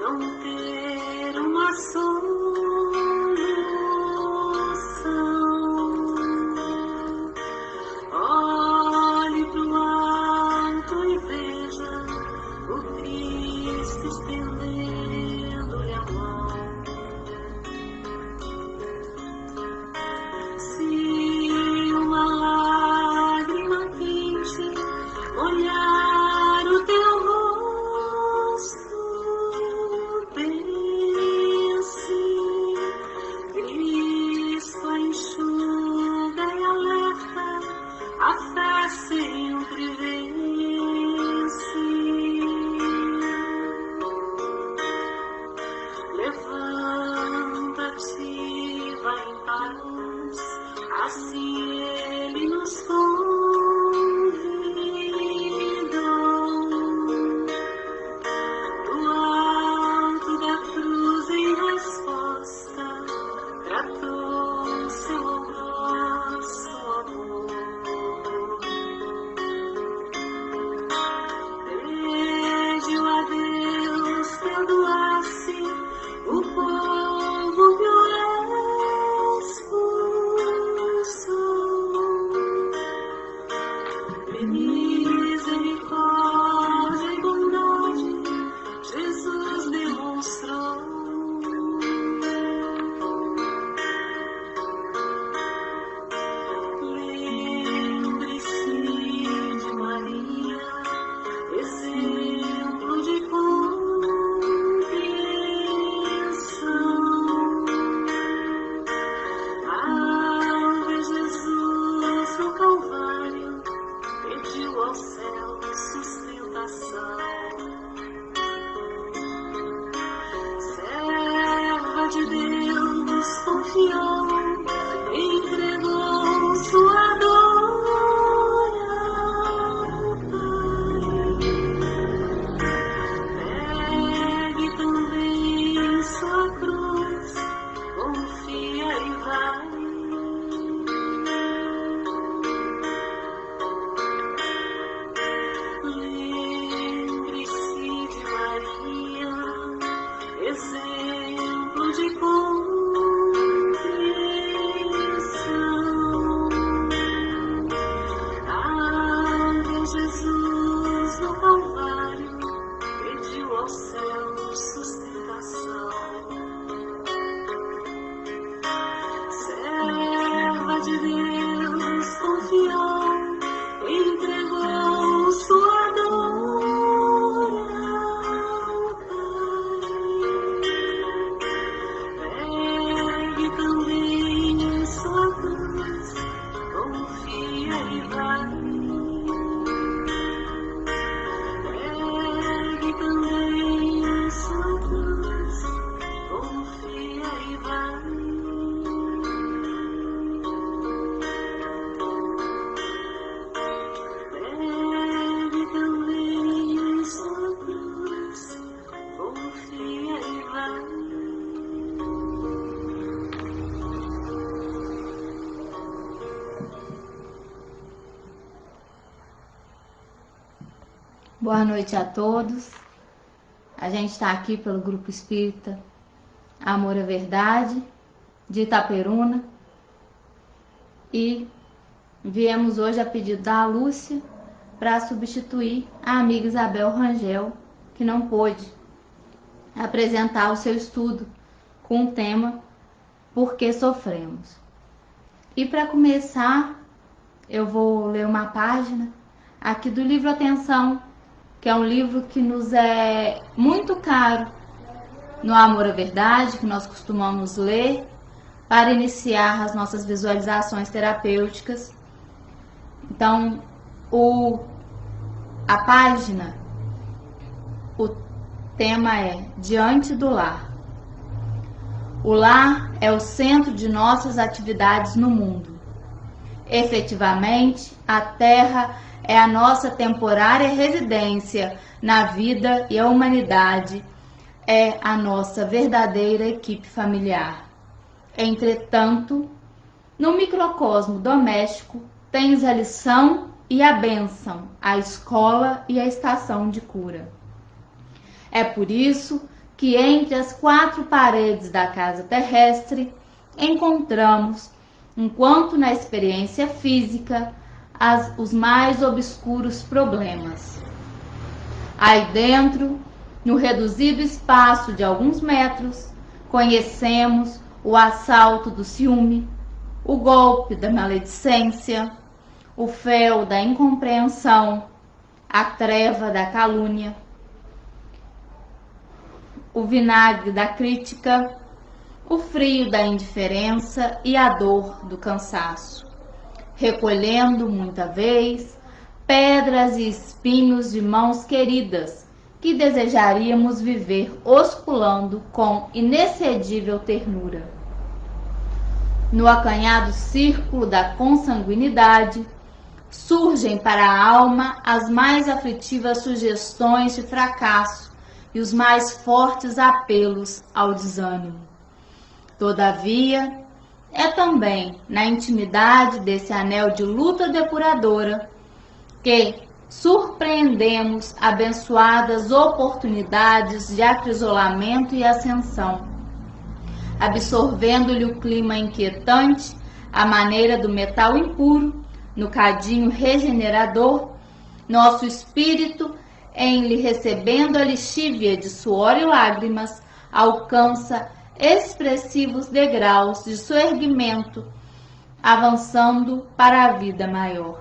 não ter uma solução. Olhe pro alto e veja o Cristo estendendo-lhe a mão. Se uma lágrima quente olhar o teu rosto, pense, Cristo a enxuga e alerta, a fé sempre vence. Levanta-te, vai em paz, assim Ele nos convida. Do alto da cruz em resposta, tratou seu grosso amor. Pediu a Deus perdoasse o povo que o expulsou. Misericórdia e bondade Jesus demonstrou. Lembre-se de Maria, exemplo de compreensão. Ao ver Jesus no Calvário, pediu ao céu sustentação. Serva de Deus confiou, entregou sua dor ao Pai. Pegue também sua cruz, confia e vai. Lembre-se de Maria, exemplo de compreensão. Ao ver Jesus no Calvário, pediu ao céu sustentação. Serva de Deus confiou, entregou sua dor ao Pai. Pegue também sua cruz, confia e vai. Pegue também sua cruz, confia e vai. Pegue também sua cruz, confia e vai. Boa noite a todos. A gente está aqui pelo Grupo Espírita Amor à Verdade, de Itaperuna. E viemos hoje a pedido da Lúcia para substituir a amiga Isabel Rangel, que não pôde apresentar o seu estudo com o tema Por que Sofremos. E para começar, eu vou ler uma página aqui do livro Atenção, que é um livro que nos é muito caro no Amor à Verdade, que nós costumamos ler para iniciar as nossas visualizações terapêuticas. Então, a página, o tema é Diante do Lar. O lar é o centro de nossas atividades no mundo. Efetivamente, a Terra é a nossa temporária residência na vida e a humanidade é a nossa verdadeira equipe familiar. Entretanto, no microcosmo doméstico, tens a lição e a bênção, a escola e a estação de cura. É por isso que entre as quatro paredes da casa terrestre encontramos, enquanto na experiência física, os mais obscuros problemas. Aí dentro, no reduzido espaço de alguns metros, conhecemos o assalto do ciúme, o golpe da maledicência, o fel da incompreensão, a treva da calúnia, o vinagre da crítica, o frio da indiferença e a dor do cansaço, recolhendo muita vez pedras e espinhos de mãos queridas que desejaríamos viver osculando com inexcedível ternura. No acanhado círculo da consanguinidade, surgem para a alma as mais aflitivas sugestões de fracasso e os mais fortes apelos ao desânimo. Todavia, é também na intimidade desse anel de luta depuradora que surpreendemos abençoadas oportunidades de acrisolamento e ascensão, absorvendo-lhe o clima inquietante, à maneira do metal impuro, no cadinho regenerador, nosso espírito, em lhe recebendo a lixívia de suor e lágrimas, alcança expressivos degraus de soerguimento, avançando para a vida maior.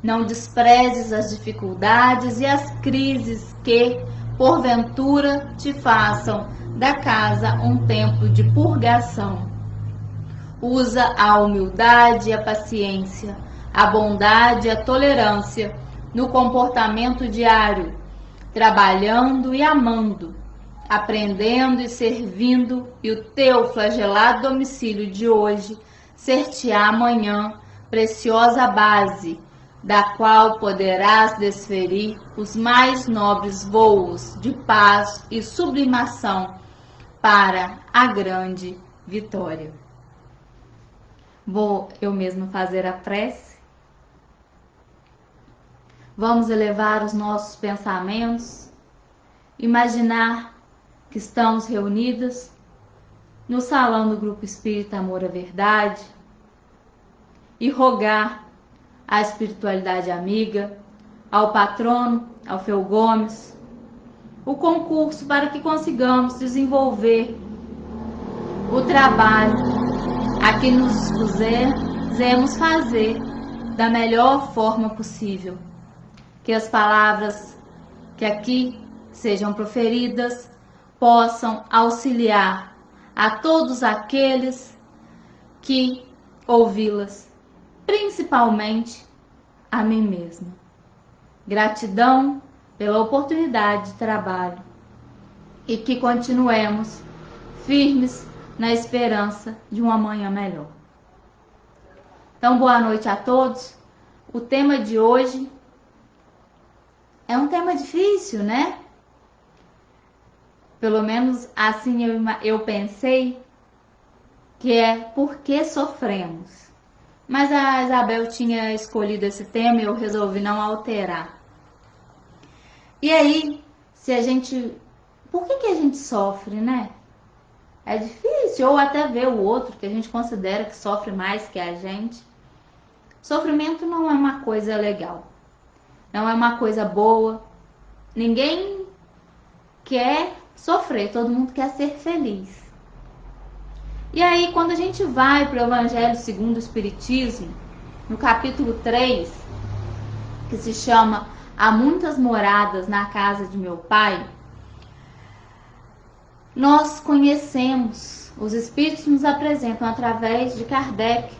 Não desprezes as dificuldades e as crises que, porventura, te façam da casa um templo de purgação. Usa a humildade e a paciência, a bondade e a tolerância no comportamento diário, trabalhando e amando, aprendendo e servindo, e o teu flagelado domicílio de hoje ser-te-á amanhã preciosa base, da qual poderás desferir os mais nobres voos de paz e sublimação para a grande vitória. Vou eu mesma fazer a prece. Vamos elevar os nossos pensamentos, imaginar que estamos reunidas no salão do Grupo Espírita Amor à Verdade e rogar à espiritualidade amiga, ao patrono, Alfeu Gomes, o concurso para que consigamos desenvolver o trabalho a que nos dispusemos fazer da melhor forma possível. Que as palavras que aqui sejam proferidas possam auxiliar a todos aqueles que ouvi-las, principalmente a mim mesma. Gratidão pela oportunidade de trabalho e que continuemos firmes na esperança de um amanhã melhor. Então, boa noite a todos. O tema de hoje é um tema difícil, né? Pelo menos assim eu pensei, que é por que sofremos. Mas a Isabel tinha escolhido esse tema e eu resolvi não alterar. E aí, por que a gente sofre, né? É difícil, ou até ver o outro que a gente considera que sofre mais que a gente. Sofrimento não é uma coisa legal. Não é uma coisa boa. Ninguém quer sofrer, todo mundo quer ser feliz. E aí, quando a gente vai para o Evangelho segundo o Espiritismo, no capítulo 3, que se chama Há Muitas Moradas na Casa de Meu Pai, nós conhecemos, os Espíritos nos apresentam através de Kardec,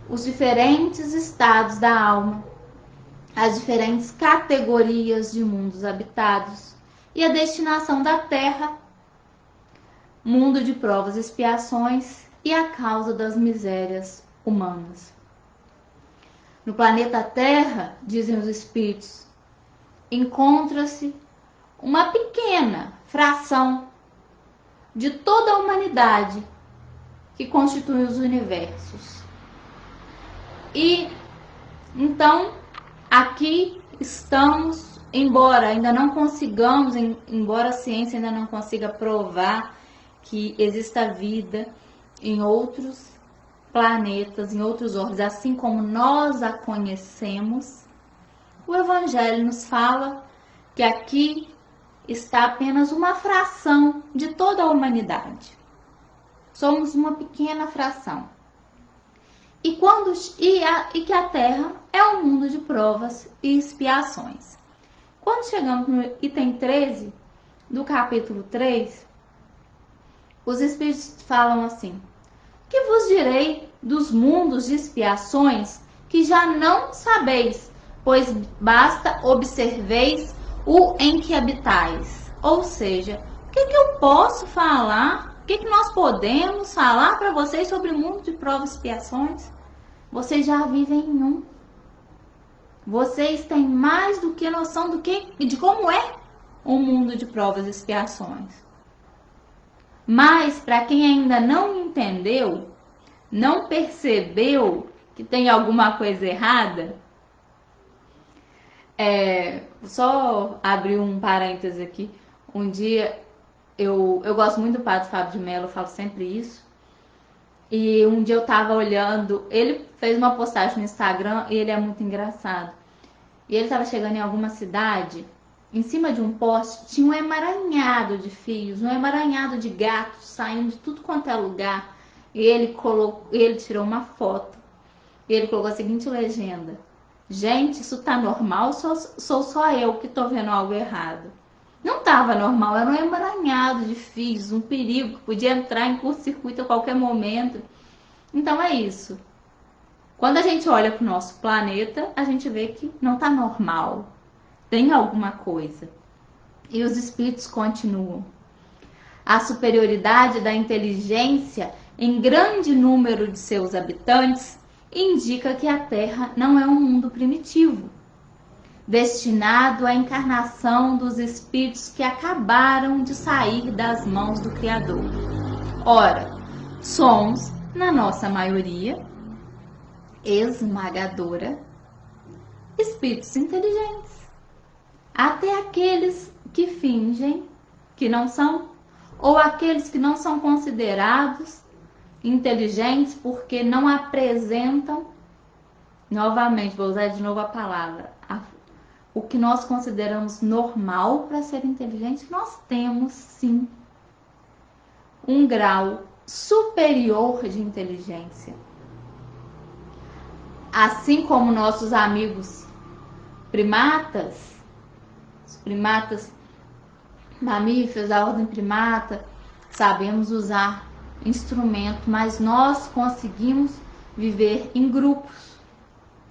os diferentes estados da alma, as diferentes categorias de mundos habitados e a destinação da Terra, mundo de provas e expiações e a causa das misérias humanas. No planeta Terra, dizem os Espíritos, encontra-se uma pequena fração de toda a humanidade que constitui os universos. E então aqui estamos embora ainda não consigamos, embora a ciência ainda não consiga provar que exista vida em outros planetas, em outros orbes, assim como nós a conhecemos, o Evangelho nos fala que aqui está apenas uma fração de toda a humanidade. Somos uma pequena fração. E que a Terra é um mundo de provas e expiações. Quando chegamos no item 13 do capítulo 3, os Espíritos falam assim: que vos direi dos mundos de expiações que já não sabeis, pois basta observeis o em que habitais. Ou seja, o que eu posso falar? O que nós podemos falar para vocês sobre o mundo de provas e expiações? Vocês já vivem em um. Vocês têm mais do que noção de como é o mundo de provas e expiações. Mas, para quem ainda não entendeu, não percebeu que tem alguma coisa errada, só abrir um parêntese aqui. Um dia, eu gosto muito do Padre Fábio de Mello, eu falo sempre isso. E um dia eu tava olhando, ele fez uma postagem no Instagram e ele é muito engraçado. E ele tava chegando em alguma cidade, em cima de um poste tinha um emaranhado de fios, um emaranhado de gatos saindo de tudo quanto é lugar. E ele tirou uma foto. E ele colocou a seguinte legenda: gente, isso tá normal? Sou só eu que tô vendo algo errado. Não estava normal, era um emaranhado de fios, um perigo que podia entrar em curto-circuito a qualquer momento. Então é isso. Quando a gente olha para o nosso planeta, a gente vê que não está normal. Tem alguma coisa. E os espíritos continuam. A superioridade da inteligência em grande número de seus habitantes indica que a Terra não é um mundo primitivo, destinado à encarnação dos espíritos que acabaram de sair das mãos do Criador. Ora, somos, na nossa maioria esmagadora, espíritos inteligentes. Até aqueles que fingem que não são, ou aqueles que não são considerados inteligentes porque não apresentam, novamente, vou usar de novo a palavra, o que nós consideramos normal para ser inteligente. Nós temos sim um grau superior de inteligência. Assim como nossos amigos primatas, os primatas mamíferos, a ordem primata, sabemos usar instrumento, mas nós conseguimos viver em grupos.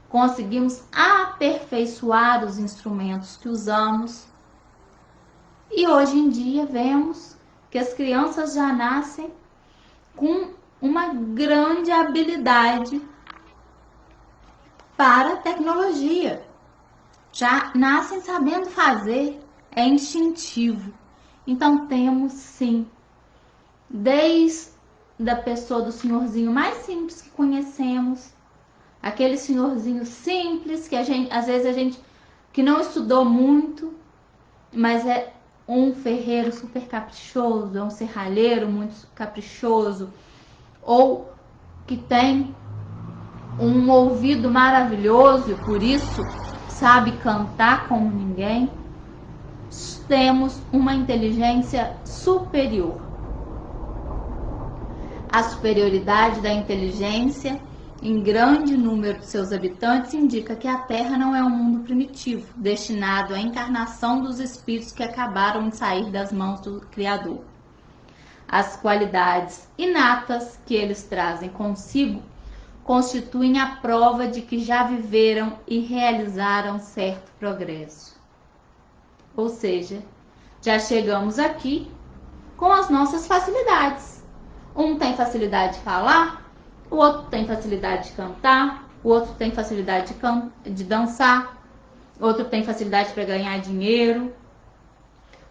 Conseguimos aperfeiçoar os instrumentos que usamos. E hoje em dia vemos que as crianças já nascem com uma grande habilidade para a tecnologia. Já nascem sabendo fazer, é instintivo. Então temos sim, desde a pessoa do senhorzinho mais simples que conhecemos, aquele senhorzinho simples que às vezes a gente que não estudou muito, mas é um ferreiro super caprichoso, é um serralheiro muito caprichoso, ou que tem um ouvido maravilhoso e por isso sabe cantar como ninguém. Temos uma inteligência superior. A superioridade da inteligência em grande número de seus habitantes indica que a Terra não é um mundo primitivo, destinado à encarnação dos espíritos que acabaram de sair das mãos do Criador. As qualidades inatas que eles trazem consigo constituem a prova de que já viveram e realizaram certo progresso. Ou seja, já chegamos aqui com as nossas facilidades. Um tem facilidade de falar, o outro tem facilidade de cantar, o outro tem facilidade de dançar, o outro tem facilidade para ganhar dinheiro,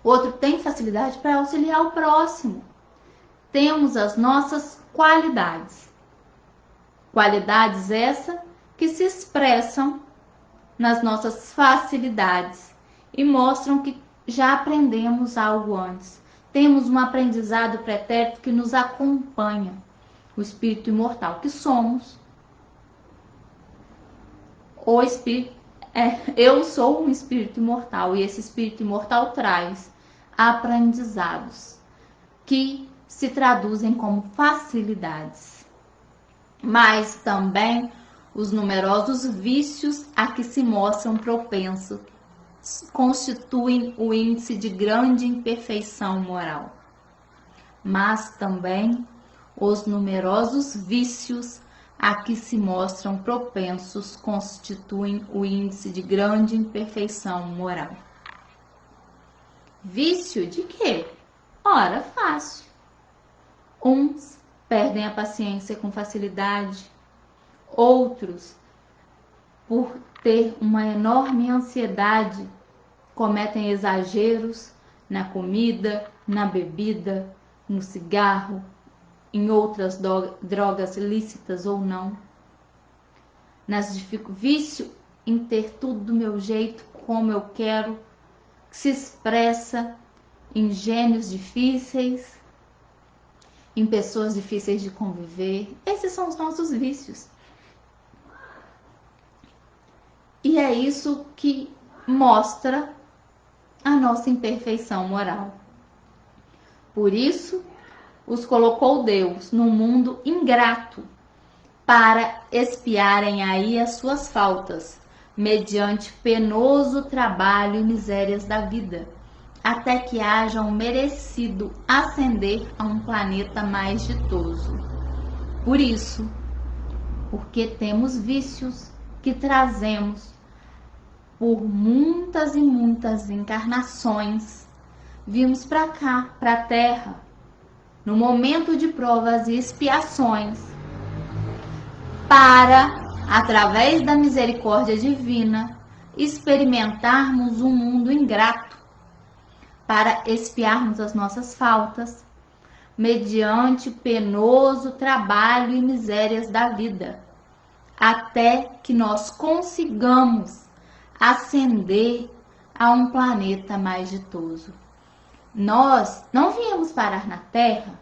o outro tem facilidade para auxiliar o próximo. Temos as nossas qualidades. Qualidades essas que se expressam nas nossas facilidades e mostram que já aprendemos algo antes. Temos um aprendizado pretérito que nos acompanha, o espírito imortal, que somos. O espírito, eu sou um espírito imortal, e esse espírito imortal traz aprendizados que se traduzem como facilidades, mas também os numerosos vícios a que se mostram propensos constituem o índice de grande imperfeição moral. Mas também os numerosos vícios a que se mostram propensos constituem o índice de grande imperfeição moral. Vício de quê? Ora, fácil. Uns perdem a paciência com facilidade, outros, por ter uma enorme ansiedade, cometem exageros na comida, na bebida, no cigarro, em outras drogas lícitas ou não. Vício em ter tudo do meu jeito, como eu quero, que se expressa em gênios difíceis, em pessoas difíceis de conviver. Esses são os nossos vícios. E é isso que mostra a nossa imperfeição moral. Por isso, os colocou Deus num mundo ingrato para expiarem aí as suas faltas, mediante penoso trabalho e misérias da vida, até que hajam merecido ascender a um planeta mais ditoso. Por isso, porque temos vícios que trazemos por muitas e muitas encarnações, vimos para cá, para a Terra, no momento de provas e expiações, para, através da misericórdia divina, experimentarmos um mundo ingrato, para expiarmos as nossas faltas, mediante penoso trabalho e misérias da vida, até que nós consigamos ascender a um planeta mais ditoso. Nós não viemos parar na Terra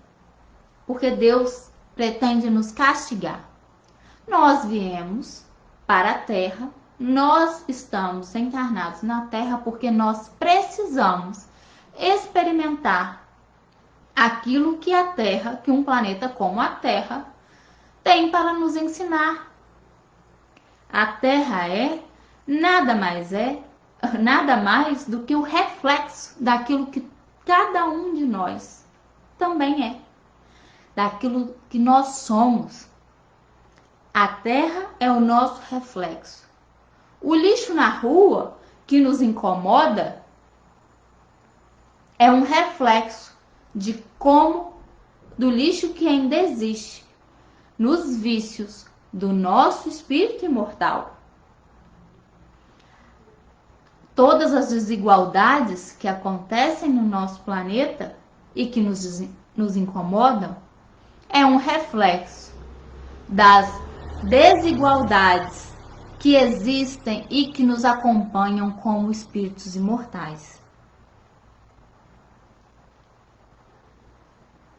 porque Deus pretende nos castigar. Nós viemos para a Terra, nós estamos encarnados na Terra porque nós precisamos experimentar aquilo que a Terra, que um planeta como a Terra, tem para nos ensinar. A Terra nada mais do que o reflexo daquilo que cada um de nós também é, daquilo que nós somos. A Terra é o nosso reflexo. O lixo na rua que nos incomoda é um reflexo do lixo que ainda existe nos vícios do nosso espírito imortal. Todas as desigualdades que acontecem no nosso planeta e que nos incomodam é um reflexo das desigualdades que existem e que nos acompanham como espíritos imortais.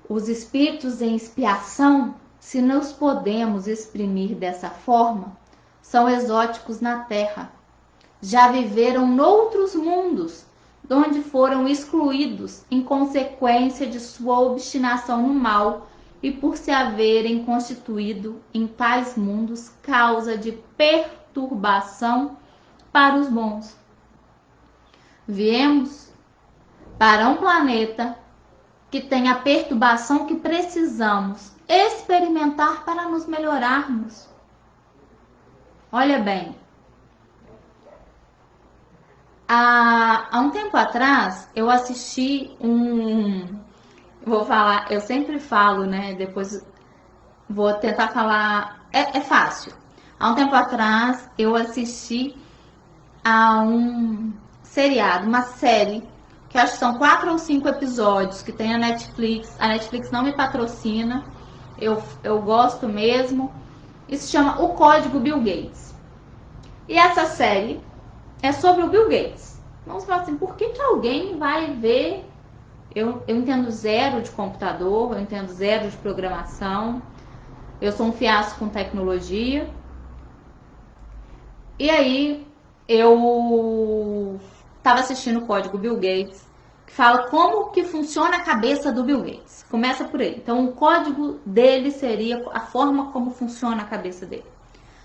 Os espíritos em expiação, se nos podemos exprimir dessa forma, são exóticos na Terra. Já viveram noutros mundos, onde foram excluídos em consequência de sua obstinação no mal e por se haverem constituído em tais mundos causa de perturbação para os bons. Viemos para um planeta que tem a perturbação que precisamos experimentar para nos melhorarmos. Olha bem, há um tempo atrás eu assisti eu sempre falo, né? Depois vou tentar falar, é fácil. Há um tempo atrás eu assisti a um seriado, uma série, que acho que são 4 ou 5 episódios, que tem a Netflix. A Netflix não me patrocina, eu gosto mesmo. Isso se chama O Código Bill Gates. E essa série é sobre o Bill Gates. Vamos falar assim, por que alguém vai ver... Eu entendo zero de computador, eu entendo zero de programação, eu sou um fiasco com tecnologia. E aí, eu estava assistindo o Código Bill Gates, que fala como que funciona a cabeça do Bill Gates. Começa por aí. Então, o código dele seria a forma como funciona a cabeça dele.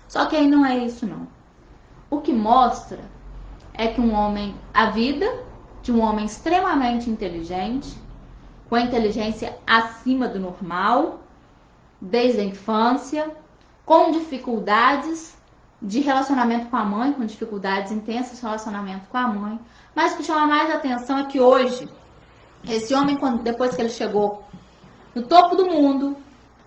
Só que aí não é isso, não. O que mostra é que a vida de um homem extremamente inteligente, com a inteligência acima do normal, desde a infância, com dificuldades de relacionamento com a mãe, com dificuldades intensas de relacionamento com a mãe. Mas o que chama mais atenção é que hoje, esse homem, depois que ele chegou no topo do mundo,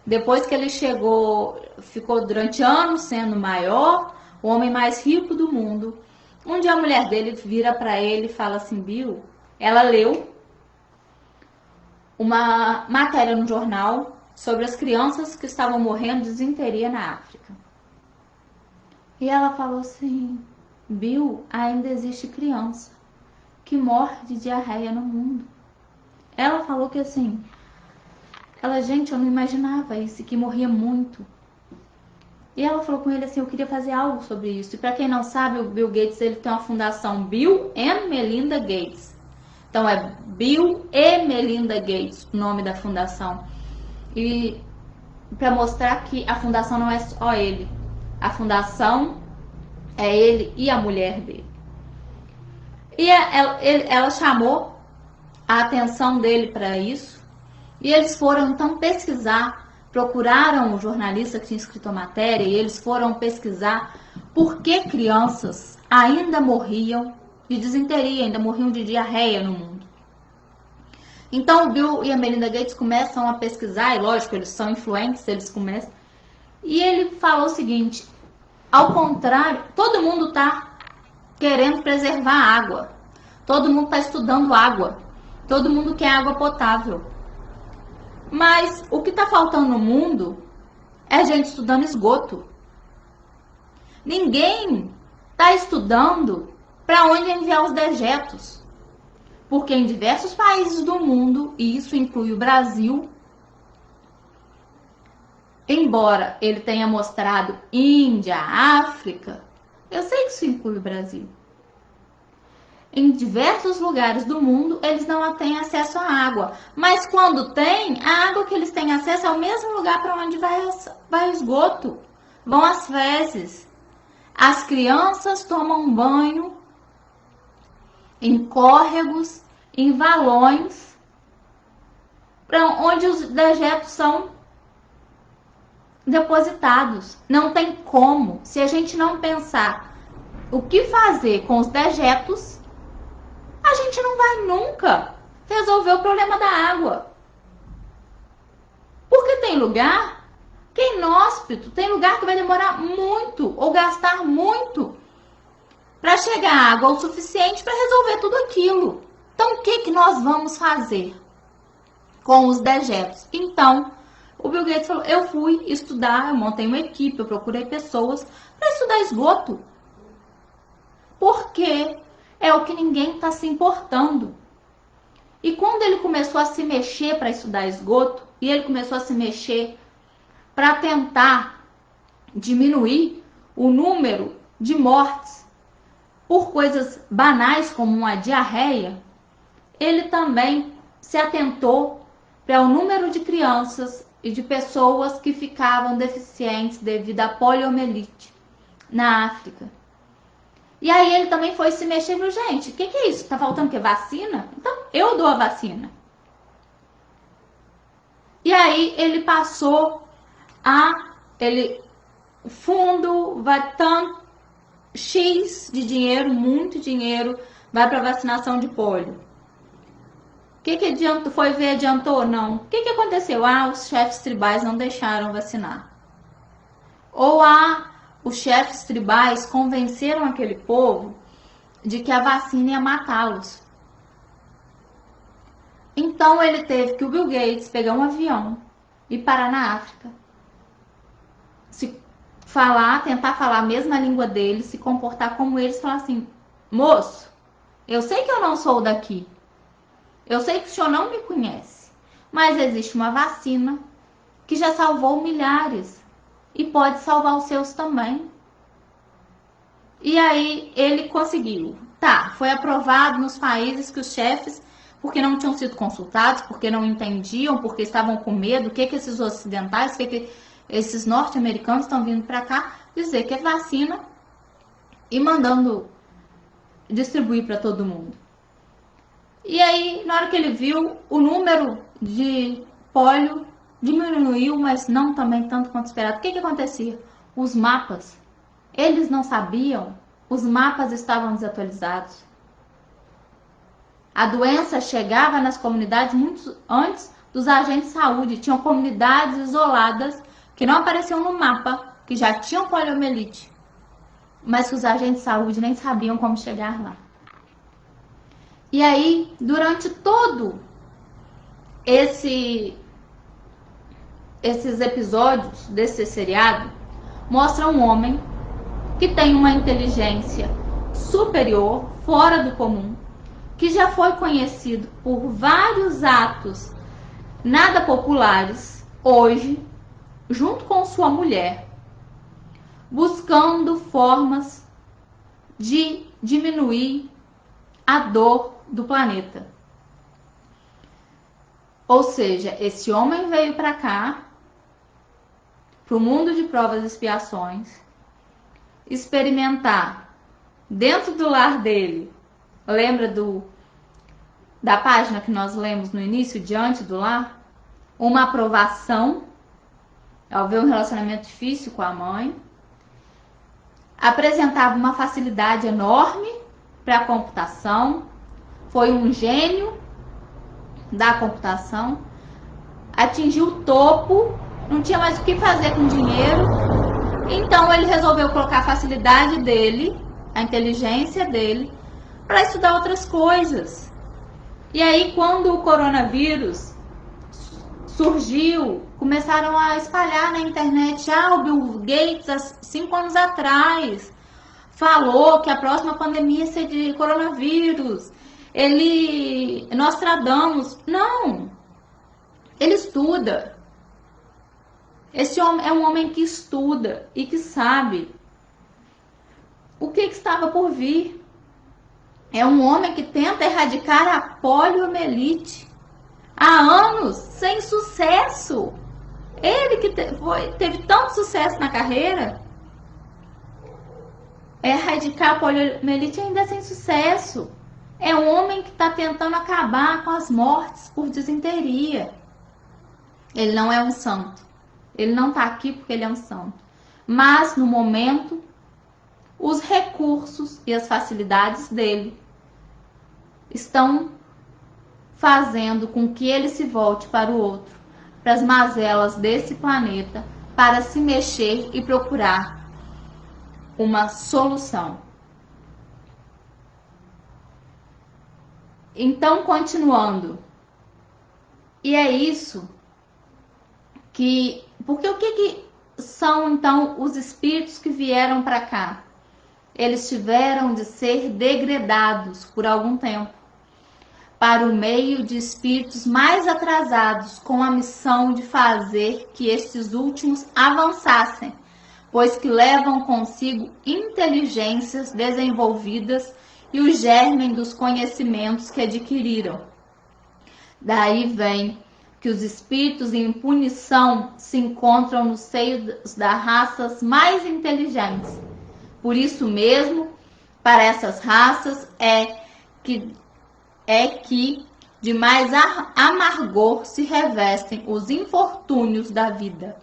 depois que ele ficou durante anos sendo maior, o homem mais rico do mundo, um dia a mulher dele vira para ele e fala assim, Bill, ela leu uma matéria no jornal sobre as crianças que estavam morrendo de desinteria na África. E ela falou assim, Bill, ainda existe criança que morre de diarreia no mundo. Ela falou que assim, gente, eu não imaginava isso, que morria muito. E ela falou com ele assim, eu queria fazer algo sobre isso. E para quem não sabe, o Bill Gates ele tem uma fundação Bill and Melinda Gates. Então é Bill e Melinda Gates, o nome da fundação. E para mostrar que a fundação não é só ele. A fundação é ele e a mulher dele. E ela chamou a atenção dele para isso. E eles foram então pesquisar, procuraram o jornalista que tinha escrito a matéria e eles foram pesquisar por que crianças ainda morriam de desinteria, ainda morriam de diarreia no mundo. Então o Bill e a Melinda Gates começam a pesquisar, e lógico, eles são influentes, eles começam. E ele falou o seguinte, ao contrário, todo mundo está querendo preservar a água, todo mundo está estudando água, todo mundo quer água potável. Mas o que está faltando no mundo é gente estudando esgoto. Ninguém está estudando para onde enviar os dejetos. Porque em diversos países do mundo, e isso inclui o Brasil, embora ele tenha mostrado Índia, África, eu sei que isso inclui o Brasil. Em diversos lugares do mundo, eles não têm acesso à água. Mas quando tem, a água que eles têm acesso é o mesmo lugar para onde vai o esgoto. Vão as fezes. As crianças tomam banho em córregos, em valões, para onde os dejetos são depositados. Não tem como. Se a gente não pensar o que fazer com os dejetos, a gente não vai nunca resolver o problema da água. Porque tem lugar que é inóspito, tem lugar que vai demorar muito ou gastar muito para chegar água o suficiente para resolver tudo aquilo. Então, o que nós vamos fazer com os dejetos? Então, o Bill Gates falou, eu fui estudar, eu montei uma equipe, eu procurei pessoas para estudar esgoto. Porque é o que ninguém está se importando. E quando ele começou a se mexer para estudar esgoto, e ele começou a se mexer para tentar diminuir o número de mortes por coisas banais como uma diarreia, ele também se atentou para o número de crianças e de pessoas que ficavam deficientes devido à poliomielite na África. E aí ele também foi se mexer e falou, gente, o que é isso? Tá faltando o quê? Vacina? Então eu dou a vacina. E aí ele passou o fundo vai tanto X de dinheiro, muito dinheiro, vai para vacinação de polio. O que adiantou? Foi ver, adiantou? Não. O que aconteceu? Os chefes tribais não deixaram vacinar. Ou os chefes tribais convenceram aquele povo de que a vacina ia matá-los. Então ele teve que o Bill Gates pegar um avião e parar na África. Tentar falar a mesma língua deles, se comportar como eles, falar assim, moço, Eu sei que eu não sou daqui. Eu sei que o senhor não me conhece. Mas existe uma vacina que já salvou milhares e pode salvar os seus também. E aí ele conseguiu. Tá, foi aprovado nos países que os chefes, porque não tinham sido consultados, porque não entendiam, porque estavam com medo, o que esses ocidentais, o que esses norte-americanos estão vindo para cá dizer que é vacina e mandando distribuir para todo mundo. E aí, na hora que ele viu, o número de pólio diminuiu, mas não também tanto quanto esperado. O que acontecia? Os mapas, eles não sabiam, os mapas estavam desatualizados. A doença chegava nas comunidades muito antes dos agentes de saúde. Tinham comunidades isoladas que não apareciam no mapa, que já tinham poliomielite, mas que os agentes de saúde nem sabiam como chegar lá. E aí, durante todo esses episódios desse seriado, mostra um homem que tem uma inteligência superior, fora do comum, que já foi conhecido por vários atos nada populares, hoje, junto com sua mulher, buscando formas de diminuir a dor do planeta. Ou seja, esse homem veio para cá, para o mundo de provas e expiações, experimentar dentro do lar dele. Lembra da página que nós lemos no início, Diante do Lar? Uma aprovação, ao ver um relacionamento difícil com a mãe. Apresentava uma facilidade enorme para a computação. Foi um gênio da computação. Atingiu o topo, não tinha mais o que fazer com dinheiro. Então ele resolveu colocar a facilidade dele, a inteligência dele, para estudar outras coisas. E aí, quando o coronavírus surgiu, começaram a espalhar na internet: o Bill Gates, há 5 anos atrás, falou que a próxima pandemia ia ser de coronavírus. Nostradamus. Não! Ele estuda. Esse homem é um homem que estuda e que sabe o que estava por vir. É um homem que tenta erradicar a poliomielite há anos, sem sucesso. Ele que teve tanto sucesso na carreira, erradicar a poliomielite ainda sem sucesso. É um homem que está tentando acabar com as mortes por disenteria. Ele não é um santo. Ele não está aqui porque ele é um santo. Mas, no momento, os recursos e as facilidades dele estão fazendo com que ele se volte para o outro, para as mazelas desse planeta, para se mexer e procurar uma solução. Então, continuando. E é isso que... Porque o que são, então, os espíritos que vieram para cá? Eles tiveram de ser degradados por algum tempo para o meio de espíritos mais atrasados, com a missão de fazer que estes últimos avançassem, pois que levam consigo inteligências desenvolvidas e o germen dos conhecimentos que adquiriram. Daí vem que os espíritos em punição se encontram no seio das raças mais inteligentes. Por isso mesmo, para essas raças é que de mais amargor se revestem os infortúnios da vida.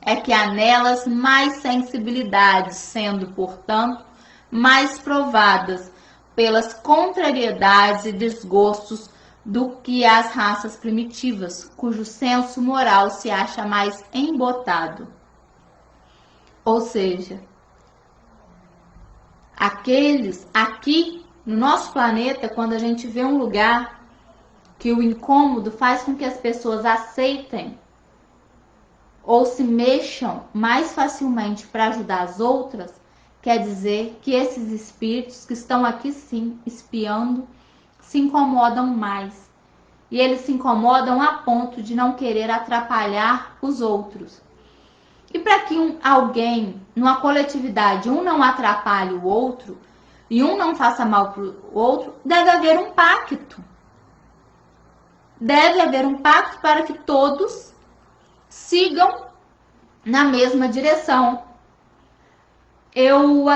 É que há nelas mais sensibilidades, sendo, portanto, mais provadas pelas contrariedades e desgostos do que as raças primitivas, cujo senso moral se acha mais embotado. Ou seja, aqueles aqui no nosso planeta, quando a gente vê um lugar que o incômodo faz com que as pessoas aceitem ou se mexam mais facilmente para ajudar as outras, quer dizer que esses espíritos que estão aqui sim espiando se incomodam mais. E eles se incomodam a ponto de não querer atrapalhar os outros. E para que alguém, numa coletividade, um não atrapalhe o outro e um não faça mal para o outro, deve haver um pacto. Deve haver um pacto para que todos sigam na mesma direção. Eu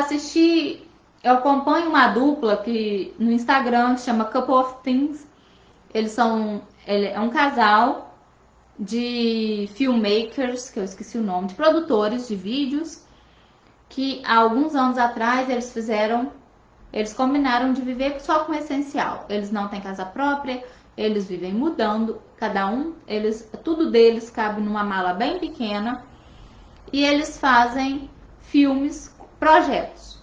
acompanho uma dupla que no Instagram que chama Couple of Things. Ele é um casal de filmmakers, que eu esqueci o nome, de produtores de vídeos, que há alguns anos atrás eles combinaram de viver só com o essencial. Eles não têm casa própria, eles vivem mudando, tudo deles cabe numa mala bem pequena, e eles fazem filmes, projetos.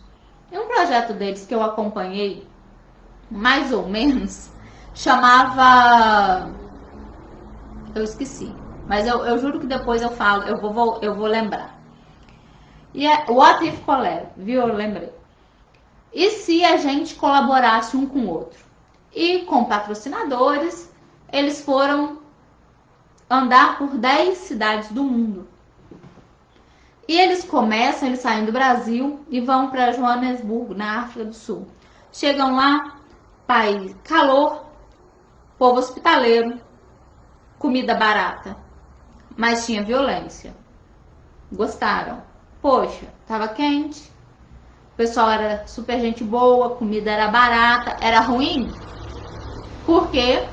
E um projeto deles que eu acompanhei, mais ou menos, chamava... Eu esqueci, mas eu juro que depois eu falo, eu vou lembrar. E é What If Collab, viu? Eu lembrei. E se a gente colaborasse um com o outro? E com patrocinadores, eles foram andar por 10 cidades do mundo. E eles saem do Brasil e vão para Joanesburgo, na África do Sul. Chegam lá, país, calor, povo hospitaleiro, comida barata, mas tinha violência. Gostaram. Poxa, tava quente, o pessoal era super gente boa, comida era barata. Era ruim porque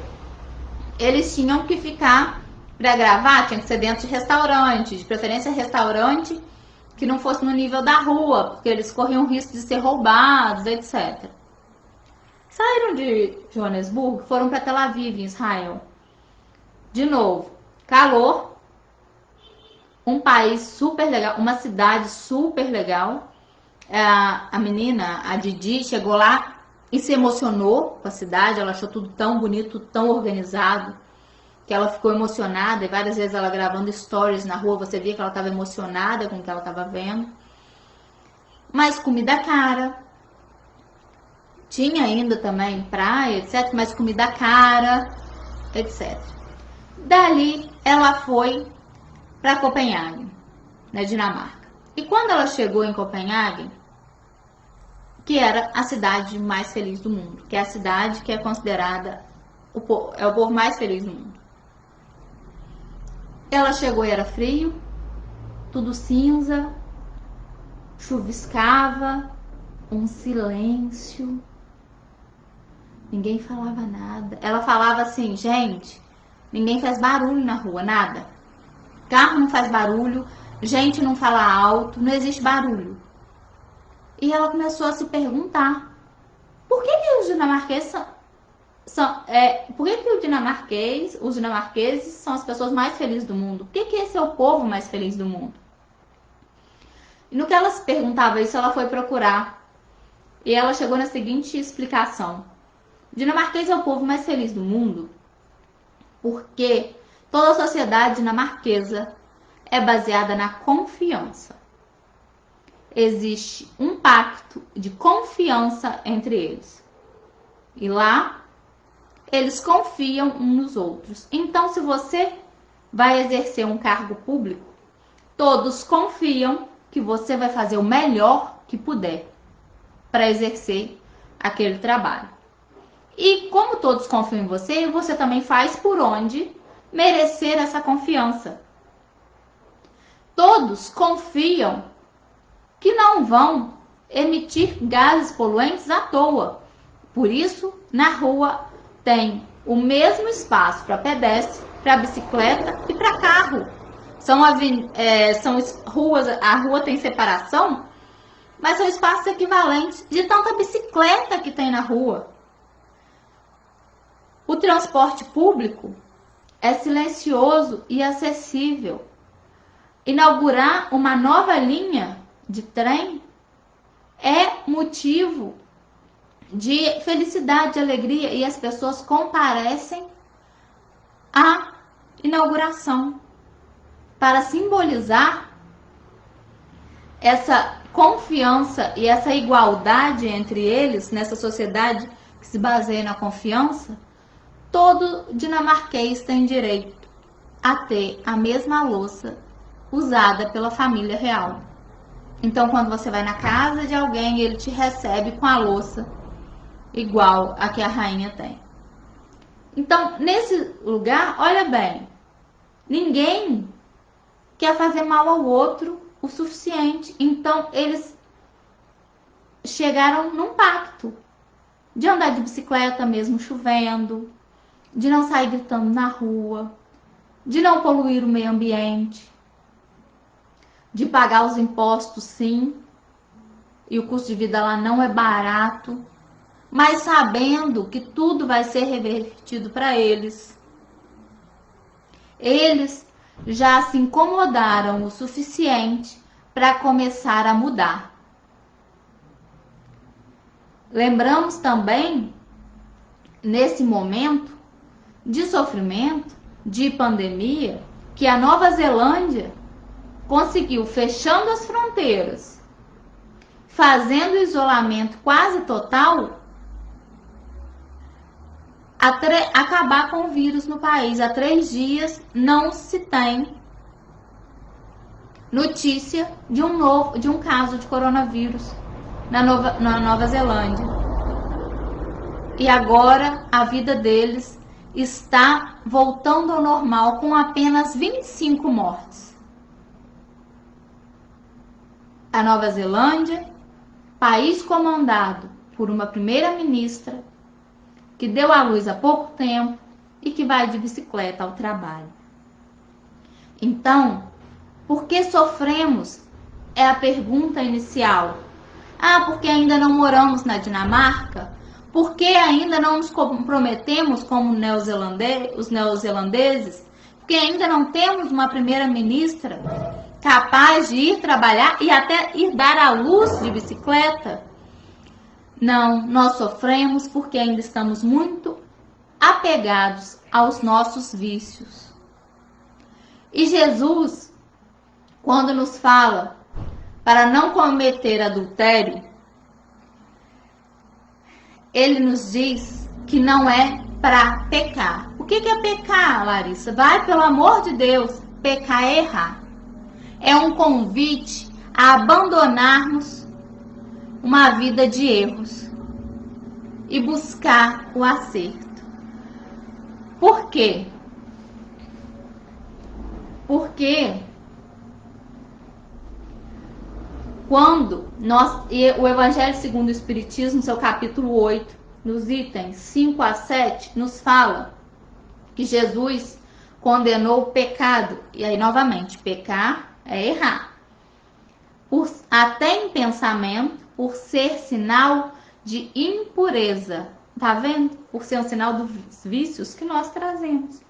eles tinham que ficar para gravar, tinha que ser dentro de restaurante, de preferência restaurante que não fosse no nível da rua, porque eles corriam risco de ser roubados, etc. Saíram de Joanesburgo, foram para Tel Aviv, em Israel. De novo, calor, um país super legal, uma cidade super legal. A menina, a Didi, chegou lá e se emocionou com a cidade. Ela achou tudo tão bonito, tão organizado, que ela ficou emocionada. E várias vezes ela gravando stories na rua, você via que ela estava emocionada com o que ela estava vendo. Mas comida cara. Tinha ainda também praia, etc. Mas comida cara, etc. Dali, ela foi para Copenhague, na Dinamarca. E quando ela chegou em Copenhague, que era a cidade mais feliz do mundo, que é a cidade que é considerada o povo mais feliz do mundo. Ela chegou e era frio, tudo cinza, chuviscava, um silêncio, ninguém falava nada. Ela falava assim, gente, ninguém faz barulho na rua, nada. Carro não faz barulho, gente não fala alto, não existe barulho. E ela começou a se perguntar, por que os dinamarqueses os dinamarqueses são as pessoas mais felizes do mundo? Por que esse é o povo mais feliz do mundo? E no que ela se perguntava isso, ela foi procurar. E ela chegou na seguinte explicação. O dinamarquês é o povo mais feliz do mundo porque toda a sociedade dinamarquesa é baseada na confiança. Existe um pacto de confiança entre eles. E lá, eles confiam uns nos outros. Então, se você vai exercer um cargo público, todos confiam que você vai fazer o melhor que puder para exercer aquele trabalho. E como todos confiam em você, você também faz por onde merecer essa confiança. Todos confiam que não vão emitir gases poluentes à toa. Por isso, na rua tem o mesmo espaço para pedestre, para bicicleta e para carro. São ruas, a rua tem separação, mas são espaços equivalentes de tanta bicicleta que tem na rua. O transporte público é silencioso e acessível. Inaugurar uma nova linha de trem é motivo de felicidade, de alegria, e as pessoas comparecem à inauguração para simbolizar essa confiança e essa igualdade entre eles, nessa sociedade que se baseia na confiança, todo dinamarquês tem direito a ter a mesma louça usada pela família real. Então, quando você vai na casa de alguém, ele te recebe com a louça igual a que a rainha tem. Então, nesse lugar, olha bem, ninguém quer fazer mal ao outro o suficiente. Então, eles chegaram num pacto de andar de bicicleta mesmo chovendo, de não sair gritando na rua, de não poluir o meio ambiente, de pagar os impostos, sim, e o custo de vida lá não é barato, mas sabendo que tudo vai ser revertido para eles. Eles já se incomodaram o suficiente para começar a mudar. Lembramos também, nesse momento de sofrimento, de pandemia, que a Nova Zelândia conseguiu, fechando as fronteiras, fazendo isolamento quase total, acabar com o vírus no país. Há 3 dias não se tem notícia de um caso de coronavírus na Nova Zelândia. E agora a vida deles está voltando ao normal com apenas 25 mortes. A Nova Zelândia, país comandado por uma primeira-ministra que deu à luz há pouco tempo e que vai de bicicleta ao trabalho. Então, por que sofremos? É a pergunta inicial. Porque ainda não moramos na Dinamarca? Por que ainda não nos comprometemos como os neozelandeses? Porque ainda não temos uma primeira-ministra capaz de ir trabalhar e até ir dar à luz de bicicleta? Não, nós sofremos porque ainda estamos muito apegados aos nossos vícios. E Jesus, quando nos fala para não cometer adultério, ele nos diz que não é para pecar. O que é pecar, Larissa? Vai, pelo amor de Deus, pecar é errar. É um convite a abandonarmos uma vida de erros e buscar o acerto. Por quê? Porque quando o Evangelho segundo o Espiritismo, seu capítulo 8, nos itens 5 a 7, nos fala que Jesus condenou o pecado. E aí, novamente, pecar é errar. Até em pensamento, por ser sinal de impureza. Tá vendo? Por ser um sinal dos vícios que nós trazemos.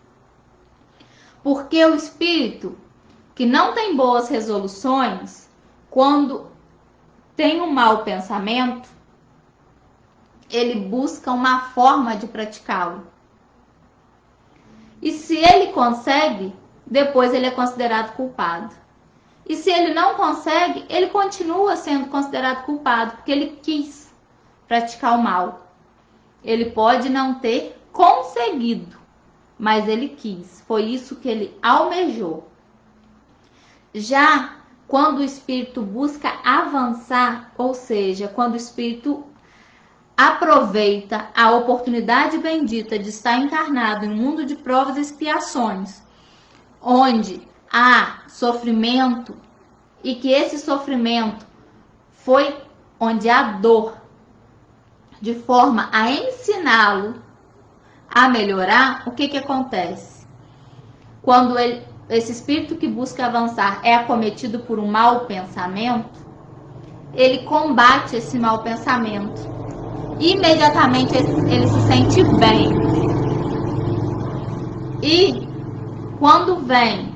Porque o espírito que não tem boas resoluções, quando tem um mau pensamento, ele busca uma forma de praticá-lo. E se ele consegue, depois ele é considerado culpado. E se ele não consegue, ele continua sendo considerado culpado, porque ele quis praticar o mal. Ele pode não ter conseguido, mas ele quis. Foi isso que ele almejou. Já quando o espírito busca avançar, ou seja, quando o espírito aproveita a oportunidade bendita de estar encarnado em um mundo de provas e expiações, onde há sofrimento e que esse sofrimento foi onde há dor, de forma a ensiná-lo a melhorar, o que acontece? Quando esse espírito que busca avançar é acometido por um mau pensamento, ele combate esse mau pensamento. Imediatamente ele se sente bem. E quando vem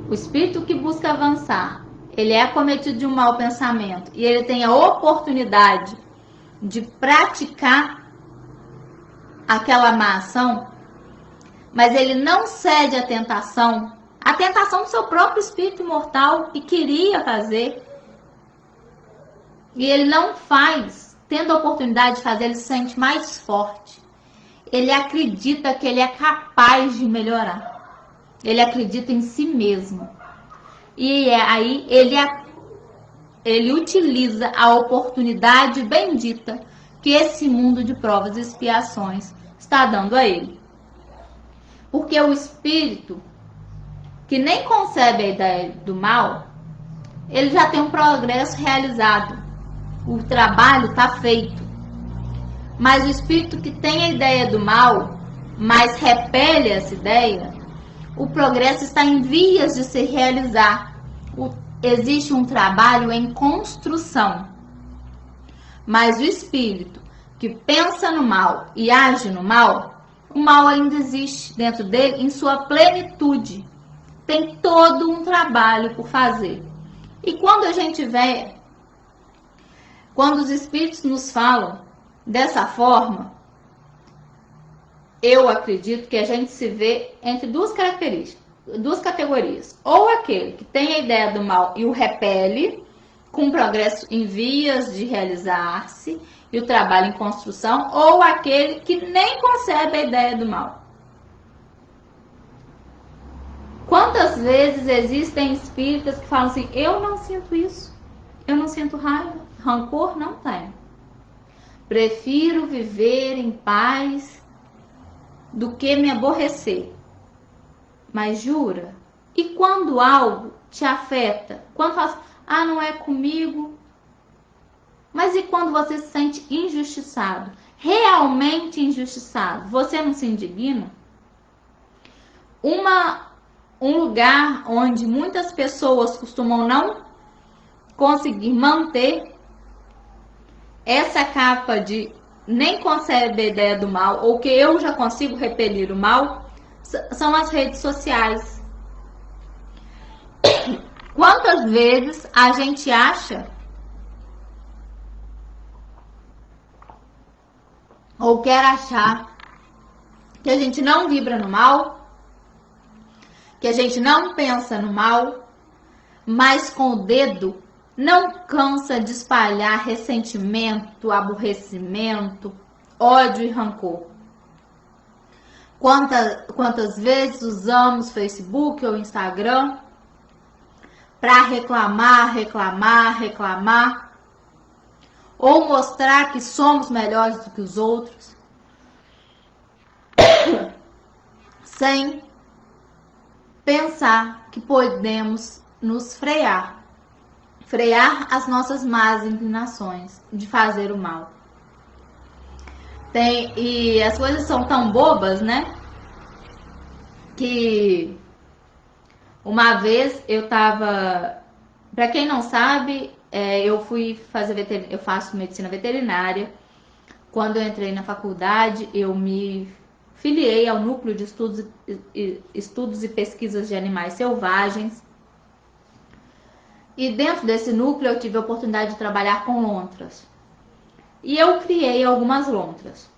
o espírito que busca avançar, ele é acometido de um mau pensamento e ele tem a oportunidade de praticar aquela má ação, mas ele não cede à tentação do seu próprio espírito imortal que queria fazer, E ele não faz, tendo a oportunidade de fazer, ele se sente mais forte. Ele acredita que ele é capaz de melhorar. Ele acredita em si mesmo. E aí ele utiliza a oportunidade bendita que esse mundo de provas e expiações está dando a ele. Porque o espírito que nem concebe a ideia do mal, ele já tem um progresso realizado. O trabalho está feito. Mas o espírito que tem a ideia do mal, mas repele essa ideia, o progresso está em vias de se realizar. Existe um trabalho em construção. Mas o espírito que pensa no mal e age no mal, o mal ainda existe dentro dele em sua plenitude. Tem todo um trabalho por fazer. E quando a gente vê, quando os espíritos nos falam dessa forma, eu acredito que a gente se vê entre duas características, duas categorias. Ou aquele que tem a ideia do mal e o repele, com progresso em vias de realizar-se e o trabalho em construção, ou aquele que nem concebe a ideia do mal. Quantas vezes existem espíritas que falam assim, eu não sinto isso, eu não sinto raiva, rancor não tenho. Prefiro viver em paz do que me aborrecer. Mas jura? E quando algo te afeta? Quando fala assim, não é comigo? Mas e quando você se sente injustiçado? Realmente injustiçado? Você não se indigna? Um lugar onde muitas pessoas costumam não conseguir manter essa capa de nem concebe a ideia do mal, ou que eu já consigo repelir o mal, são as redes sociais. Quantas vezes a gente acha ou quer achar que a gente não vibra no mal, que a gente não pensa no mal, mas com o dedo não cansa de espalhar ressentimento, aborrecimento, ódio e rancor. Quantas vezes usamos Facebook ou Instagram para reclamar, ou mostrar que somos melhores do que os outros, sem pensar que podemos nos frear as nossas más inclinações de fazer o mal. E as coisas são tão bobas, né? Que uma vez eu tava, para quem não sabe, eu fui fazer eu faço medicina veterinária. Quando eu entrei na faculdade, eu me filiei ao núcleo de estudos e pesquisas de animais selvagens. E dentro desse núcleo eu tive a oportunidade de trabalhar com lontras. E eu criei algumas lontras.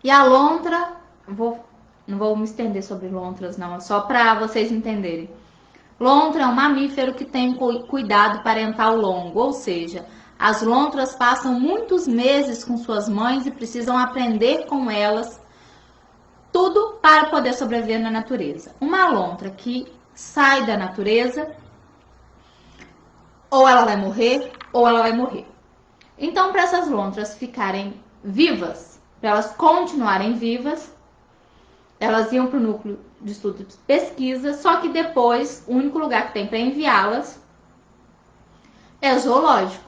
E a lontra, não vou me estender sobre lontras não, só para vocês entenderem. Lontra é um mamífero que tem cuidado parental longo, ou seja, as lontras passam muitos meses com suas mães e precisam aprender com elas tudo para poder sobreviver na natureza. Uma lontra que sai da natureza, ou ela vai morrer, ou ela vai morrer. Então, para essas lontras ficarem vivas, para elas continuarem vivas, elas iam para o núcleo de estudo e pesquisa, só que depois, o único lugar que tem para enviá-las é zoológico.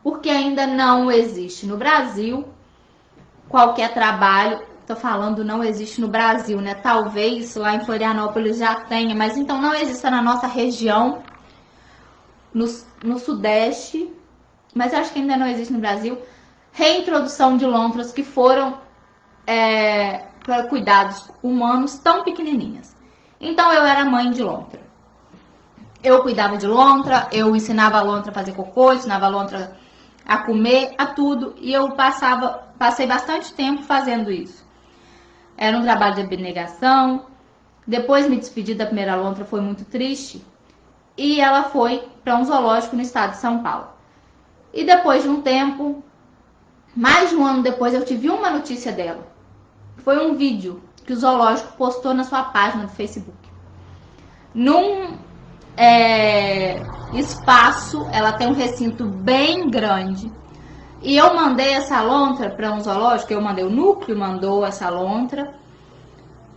Porque ainda não existe no Brasil qualquer trabalho, tô falando não existe no Brasil, né? Talvez lá em Florianópolis já tenha, mas então não existe na nossa região, no Sudeste, mas acho que ainda não existe no Brasil, reintrodução de lontras que foram para cuidados humanos tão pequenininhas. Então eu era mãe de lontra. Eu cuidava de lontra, eu ensinava a lontra a fazer cocô, ensinava a lontra a comer, a tudo, e eu passei bastante tempo fazendo isso. Era um trabalho de abnegação. Depois me despedi da primeira lontra, foi muito triste, e ela foi para um zoológico no estado de São Paulo. E depois de um tempo, mais de um ano depois, eu tive uma notícia dela. Foi um vídeo que o zoológico postou na sua página do Facebook. Num espaço, ela tem um recinto bem grande. E eu mandei essa lontra para um zoológico, eu mandei o núcleo, mandou essa lontra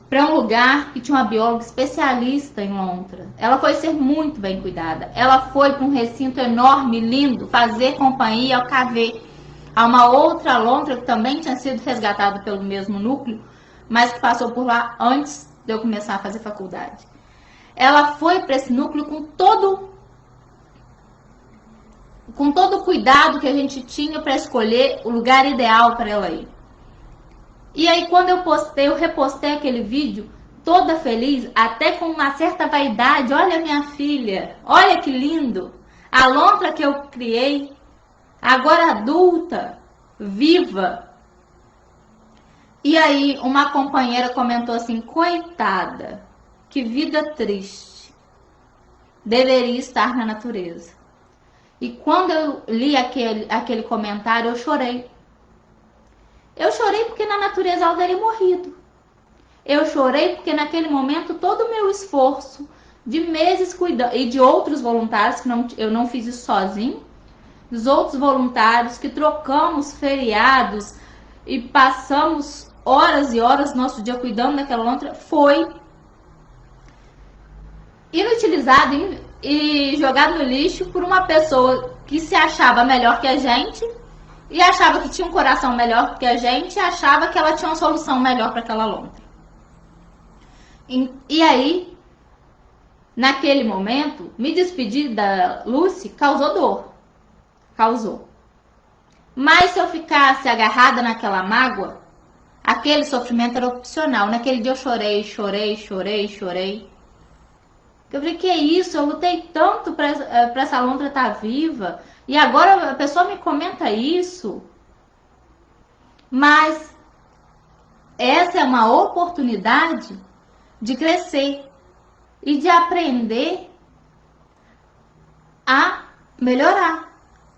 para um lugar que tinha uma bióloga especialista em lontra. Ela foi ser muito bem cuidada. Ela foi para um recinto enorme, lindo, fazer companhia ao KV, a uma outra lontra que também tinha sido resgatada pelo mesmo núcleo, mas que passou por lá antes de eu começar a fazer faculdade. Ela foi para esse núcleo com todo o cuidado que a gente tinha para escolher o lugar ideal para ela ir. E aí, quando eu repostei aquele vídeo, toda feliz, até com uma certa vaidade. Olha minha filha, olha que lindo, a lontra que eu criei, agora adulta, viva. E aí, uma companheira comentou assim: coitada, que vida triste, deveria estar na natureza. E quando eu li aquele comentário, eu chorei. Eu chorei porque na natureza ela teria morrido. Eu chorei porque naquele momento todo o meu esforço de meses cuidando, e de outros voluntários, que eu não fiz isso sozinho, dos outros voluntários que trocamos feriados e passamos horas e horas do nosso dia cuidando daquela lontra, foi inutilizado e jogado no lixo por uma pessoa que se achava melhor que a gente e achava que tinha um coração melhor que a gente e achava que ela tinha uma solução melhor para aquela lontra. E aí, naquele momento, me despedir da Lucy causou dor. Causou. Mas se eu ficasse agarrada naquela mágoa, aquele sofrimento era opcional. Naquele dia eu chorei. Eu falei, que é isso? Eu lutei tanto para essa lontra estar viva. E agora a pessoa me comenta isso. Mas essa é uma oportunidade de crescer e de aprender a melhorar.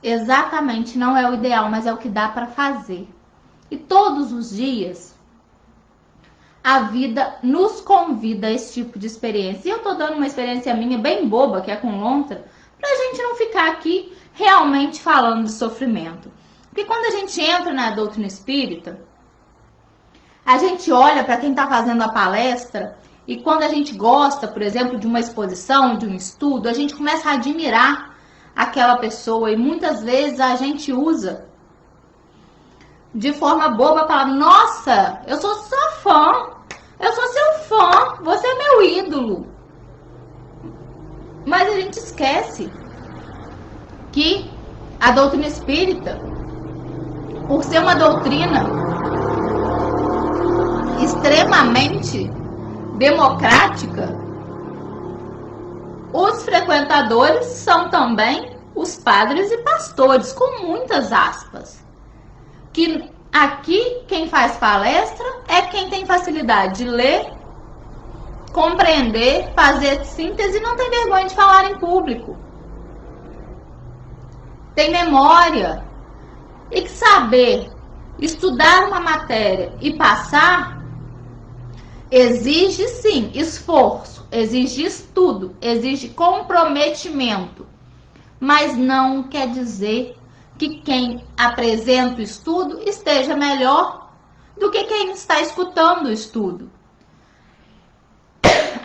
Exatamente, não é o ideal, mas é o que dá para fazer. E todos os dias a vida nos convida a esse tipo de experiência. E eu tô dando uma experiência minha bem boba, que é com lontra, pra gente não ficar aqui realmente falando de sofrimento. Porque quando a gente entra na doutrina espírita, a gente olha para quem está fazendo a palestra e quando a gente gosta, por exemplo, de uma exposição, de um estudo, a gente começa a admirar aquela pessoa e muitas vezes a gente usa de forma boba a palavra: nossa, eu sou sua fã, eu sou seu fã, você é meu ídolo. Mas a gente esquece que a doutrina espírita, por ser uma doutrina extremamente democrática, os frequentadores são também os padres e pastores, com muitas aspas. Que aqui quem faz palestra é quem tem facilidade de ler, compreender, fazer síntese e não tem vergonha de falar em público. Tem memória. E que saber estudar uma matéria e passar exige sim esforço, exige estudo, exige comprometimento. Mas não quer dizer que quem apresenta o estudo esteja melhor do que quem está escutando o estudo.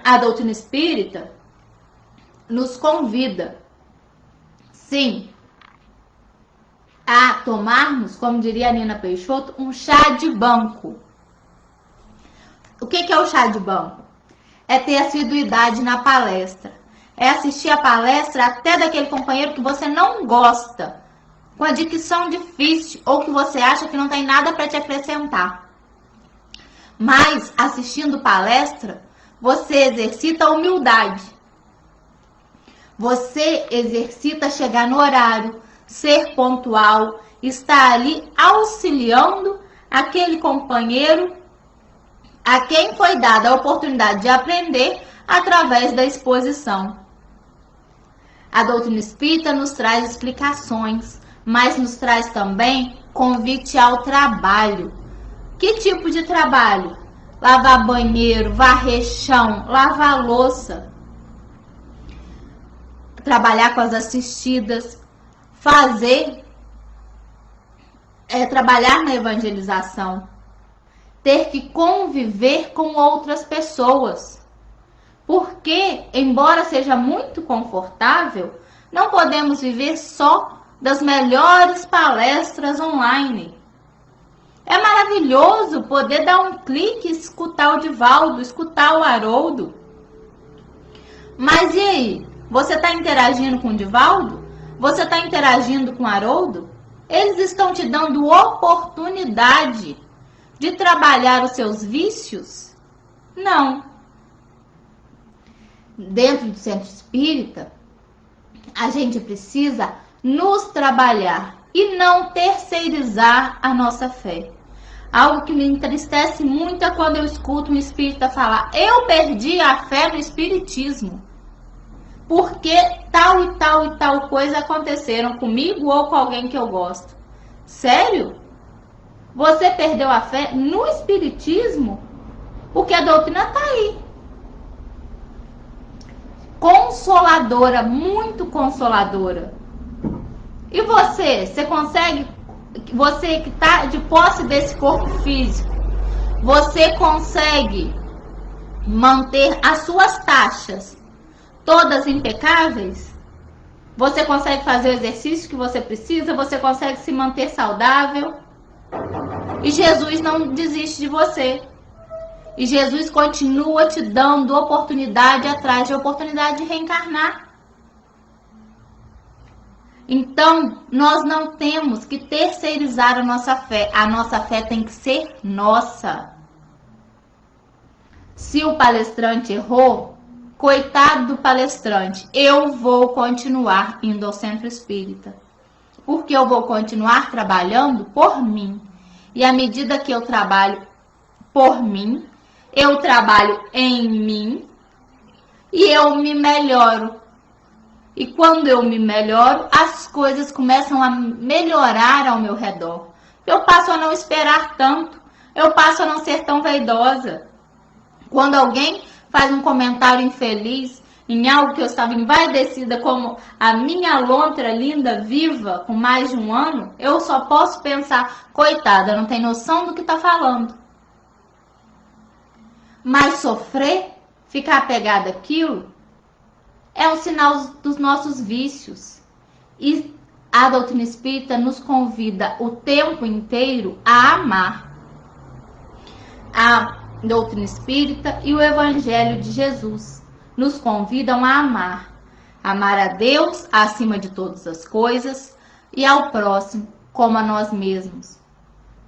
A doutrina espírita nos convida, sim, a tomarmos, como diria a Nina Peixoto, um chá de banco. O que é o chá de banco? É ter assiduidade na palestra. É assistir a palestra até daquele companheiro que você não gosta, com a dicção difícil ou que você acha que não tem nada para te acrescentar. Mas, assistindo palestra, você exercita a humildade. Você exercita chegar no horário, ser pontual, estar ali auxiliando aquele companheiro a quem foi dada a oportunidade de aprender através da exposição. A doutrina espírita nos traz explicações, mas nos traz também convite ao trabalho. Que tipo de trabalho? Lavar banheiro, varrer chão, lavar louça, trabalhar com as assistidas, trabalhar na evangelização, ter que conviver com outras pessoas. Porque, embora seja muito confortável, não podemos viver só das melhores palestras online. É maravilhoso poder dar um clique e escutar o Divaldo, escutar o Haroldo. Mas e aí? Você está interagindo com o Divaldo? Você está interagindo com o Haroldo? Eles estão te dando oportunidade de trabalhar os seus vícios? Não. Dentro do centro espírita, a gente precisa nos trabalhar e não terceirizar a nossa fé. Algo que me entristece muito é quando eu escuto um espírita falar: eu perdi a fé no espiritismo, porque tal e tal e tal coisa aconteceram comigo ou com alguém que eu gosto. Sério? Você perdeu a fé no espiritismo? Porque a doutrina está aí. Consoladora, muito consoladora. E você consegue, você que está de posse desse corpo físico, você consegue manter as suas taxas todas impecáveis? Você consegue fazer o exercício que você precisa? Você consegue se manter saudável? E Jesus não desiste de você. E Jesus continua te dando oportunidade atrás de oportunidade de reencarnar. Então, nós não temos que terceirizar a nossa fé. A nossa fé tem que ser nossa. Se o palestrante errou, coitado do palestrante, eu vou continuar indo ao centro espírita. Porque eu vou continuar trabalhando por mim. E à medida que eu trabalho por mim, eu trabalho em mim e eu me melhoro. E quando eu me melhoro, as coisas começam a melhorar ao meu redor. Eu passo a não esperar tanto. Eu passo a não ser tão vaidosa. Quando alguém faz um comentário infeliz em algo que eu estava envaidecida, como a minha lontra linda, viva, com mais de 1 ano, eu só posso pensar: coitada, não tem noção do que está falando. Mas sofrer, ficar apegada àquilo, é um sinal dos nossos vícios. E a doutrina espírita nos convida o tempo inteiro a amar. A doutrina espírita e o evangelho de Jesus nos convidam a amar. Amar a Deus acima de todas as coisas e ao próximo como a nós mesmos.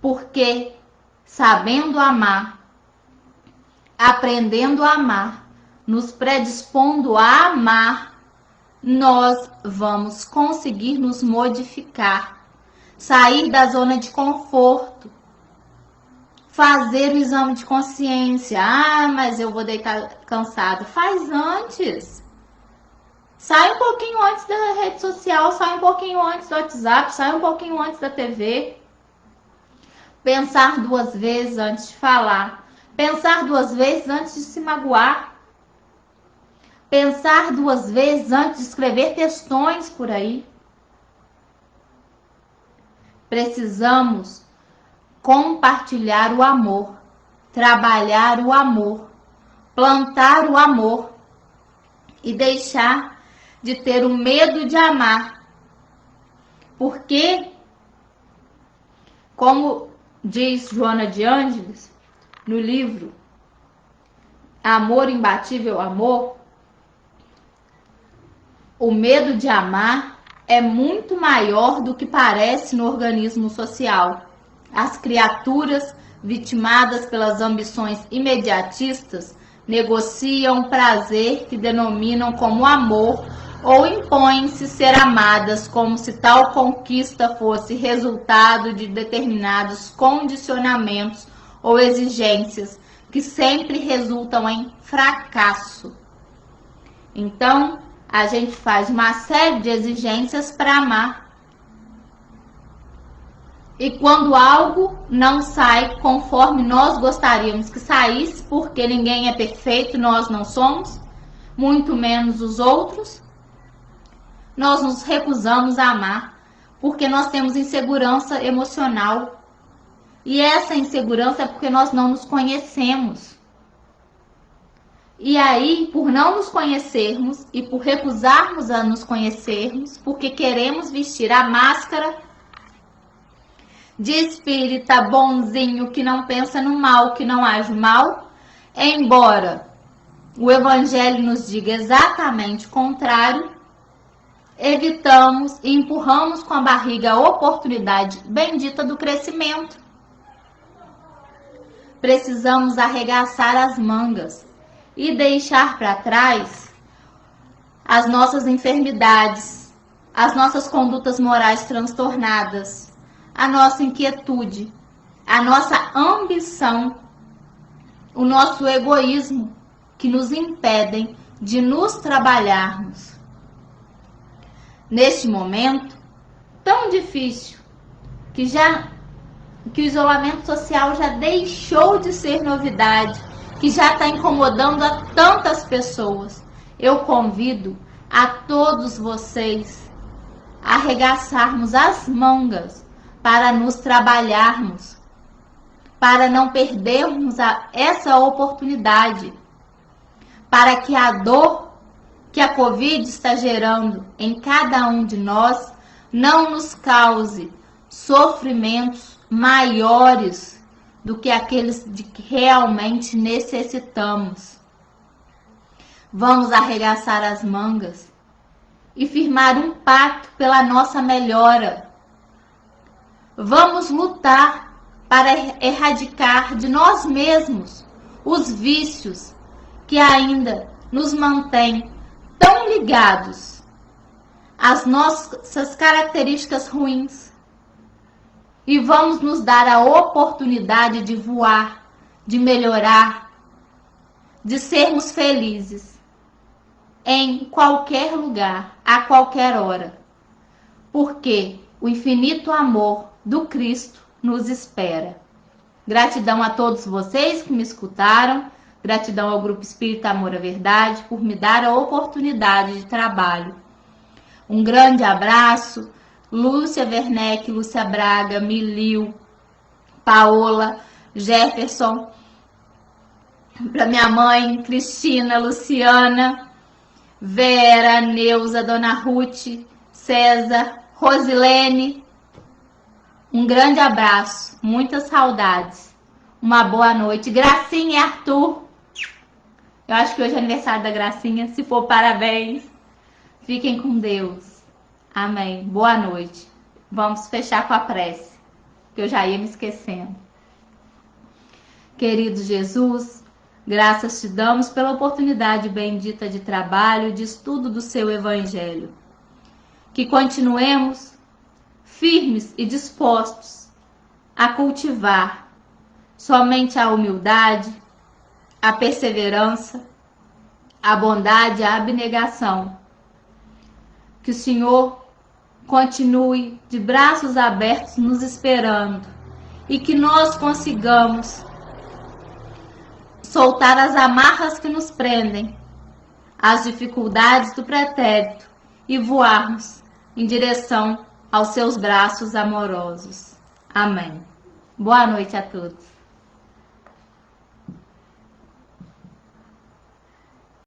Porque sabendo amar, aprendendo a amar, nos predispondo a amar, nós vamos conseguir nos modificar, sair da zona de conforto, fazer o exame de consciência. Ah, mas eu vou deitar cansado. Faz antes. Sai um pouquinho antes da rede social, sai um pouquinho antes do WhatsApp, sai um pouquinho antes da TV. Pensar 2 vezes antes de falar. Pensar 2 vezes antes de se magoar. Pensar 2 vezes antes de escrever textões por aí. Precisamos compartilhar o amor, trabalhar o amor, plantar o amor e deixar de ter o medo de amar. Porque, como diz Joana de Ângeles no livro Amor Imbatível Amor, o medo de amar é muito maior do que parece no organismo social. As criaturas vitimadas pelas ambições imediatistas negociam prazer que denominam como amor ou impõem-se ser amadas como se tal conquista fosse resultado de determinados condicionamentos ou exigências que sempre resultam em fracasso. Então, a gente faz uma série de exigências para amar. E quando algo não sai conforme nós gostaríamos que saísse, porque ninguém é perfeito, nós não somos, muito menos os outros, nós nos recusamos a amar, porque nós temos insegurança emocional. E essa insegurança é porque nós não nos conhecemos. E aí, por não nos conhecermos e por recusarmos a nos conhecermos, porque queremos vestir a máscara de espírita bonzinho que não pensa no mal, que não age mal, embora o Evangelho nos diga exatamente o contrário, evitamos e empurramos com a barriga a oportunidade bendita do crescimento. Precisamos arregaçar as mangas e deixar para trás as nossas enfermidades, as nossas condutas morais transtornadas, a nossa inquietude, a nossa ambição, o nosso egoísmo que nos impedem de nos trabalharmos. Neste momento tão difícil, que o isolamento social já deixou de ser novidade, que já está incomodando a tantas pessoas, eu convido a todos vocês a arregaçarmos as mangas para nos trabalharmos, para não perdermos essa oportunidade, para que a dor que a Covid está gerando em cada um de nós não nos cause sofrimentos maiores do que aqueles de que realmente necessitamos. Vamos arregaçar as mangas e firmar um pacto pela nossa melhora. Vamos lutar para erradicar de nós mesmos os vícios que ainda nos mantêm tão ligados às nossas características ruins. E vamos nos dar a oportunidade de voar, de melhorar, de sermos felizes em qualquer lugar, a qualquer hora. Porque o infinito amor do Cristo nos espera. Gratidão a todos vocês que me escutaram, gratidão ao Grupo Espírita Amor à Verdade por me dar a oportunidade de trabalho. Um grande abraço, Lúcia Werneck, Lúcia Braga, Milil, Paola, Jefferson, para minha mãe, Cristina, Luciana, Vera, Neuza, Dona Ruth, César, Rosilene. Um grande abraço, muitas saudades, uma boa noite. Gracinha e Arthur, eu acho que hoje é aniversário da Gracinha, se for parabéns, fiquem com Deus, amém, boa noite. Vamos fechar com a prece, que eu já ia me esquecendo. Querido Jesus, graças te damos pela oportunidade bendita de trabalho, de estudo do seu Evangelho, que continuemos firmes e dispostos a cultivar somente a humildade, a perseverança, a bondade, a abnegação. Que o Senhor continue de braços abertos nos esperando e que nós consigamos soltar as amarras que nos prendem, as dificuldades do pretérito e voarmos em direção aos seus braços amorosos. Amém. Boa noite a todos.